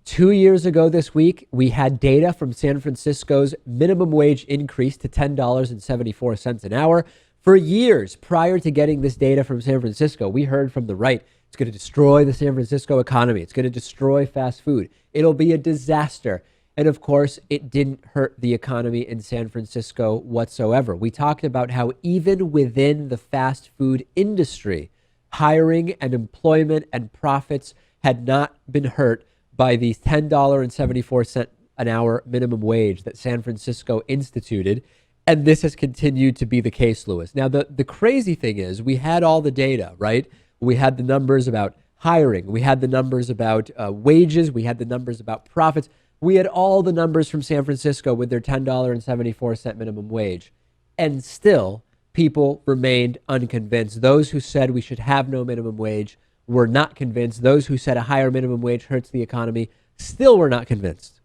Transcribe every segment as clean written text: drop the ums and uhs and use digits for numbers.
2 years ago this week, we had data from San Francisco's minimum wage increase to $10.74 an hour. For years prior to getting this data from San Francisco, we heard from the right, it's going to destroy the San Francisco economy. It's going to destroy fast food. It'll be a disaster. And of course, it didn't hurt the economy in San Francisco whatsoever. We talked about how even within the fast food industry, hiring and employment and profits had not been hurt by the $10.74 an hour minimum wage that San Francisco instituted. And this has continued to be the case, Lewis. Now, the crazy thing is we had all the data, right? We had the numbers about hiring. We had the numbers about wages. We had the numbers about profits. We had all the numbers from San Francisco with their $10.74 minimum wage. And still, people remained unconvinced. Those who said we should have no minimum wage were not convinced. Those who said a higher minimum wage hurts the economy still were not convinced.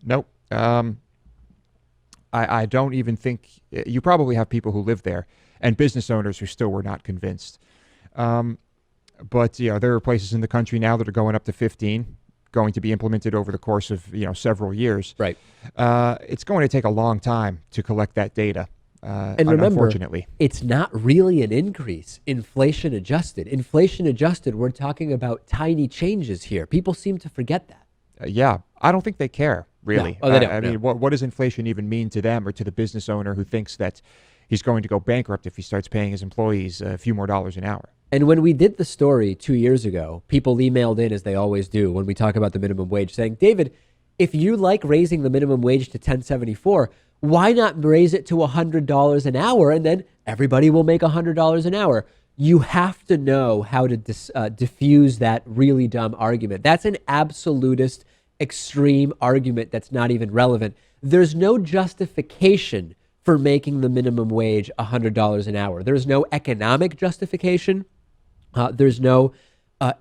Nope. I don't even think you probably have people who live there and business owners who still were not convinced. But there are places in the country now that are going up to 15, going to be implemented over the course of several years. Right. It's going to take a long time to collect that data. And remember, unfortunately, it's not really an increase, inflation adjusted. Inflation adjusted, we're talking about tiny changes here. People seem to forget that. Yeah, I don't think they care, really. No. Oh, they don't, I mean, what does inflation even mean to them or to the business owner who thinks that he's going to go bankrupt if he starts paying his employees a few more dollars an hour? And when we did the story 2 years ago, people emailed in, as they always do, when we talk about the minimum wage, saying, David, if you like raising the minimum wage to $10.74, why not raise it to $100 an hour and then everybody will make $100 an hour? You have to know how to diffuse that really dumb argument. That's an absolutist, extreme argument that's not even relevant. There's no justification for making the minimum wage $100 an hour. There's no economic justification. There's no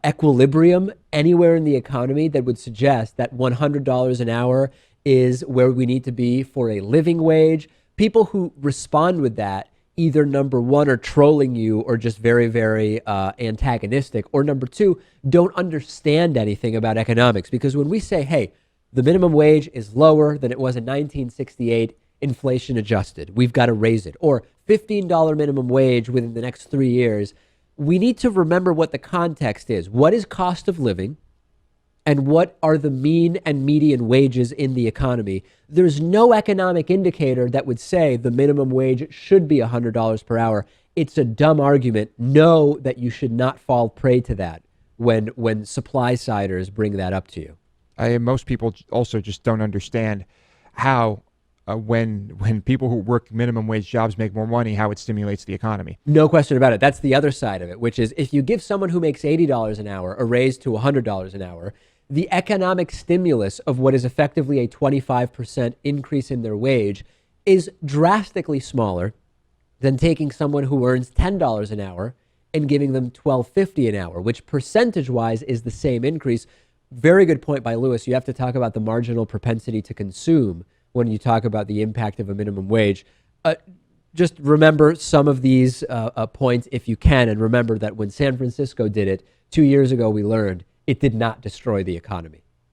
equilibrium anywhere in the economy that would suggest that $100 an hour is where we need to be for a living wage. People who respond with that either, number one, are trolling you or just very, very antagonistic, or number two, don't understand anything about economics. Because when we say, hey, the minimum wage is lower than it was in 1968, inflation adjusted, we've got to raise it, or $15 minimum wage within the next 3 years, we need to remember what the context is. What is cost of living? And what are the mean and median wages in the economy? There's no economic indicator that would say the minimum wage should be $100 per hour. It's a dumb argument. Know that you should not fall prey to that when supply-siders bring that up to you. Most people also just don't understand how when people who work minimum wage jobs make more money, how it stimulates the economy. No question about it. That's the other side of it, which is if you give someone who makes $80 an hour a raise to $100 an hour, the economic stimulus of what is effectively a 25% increase in their wage is drastically smaller than taking someone who earns $10 an hour and giving them $12.50 an hour, which percentage-wise is the same increase. Very good point by Lewis. You have to talk about the marginal propensity to consume when you talk about the impact of a minimum wage. Just remember some of these points if you can, and remember that when San Francisco did it 2 years ago, we learned it did not destroy the economy.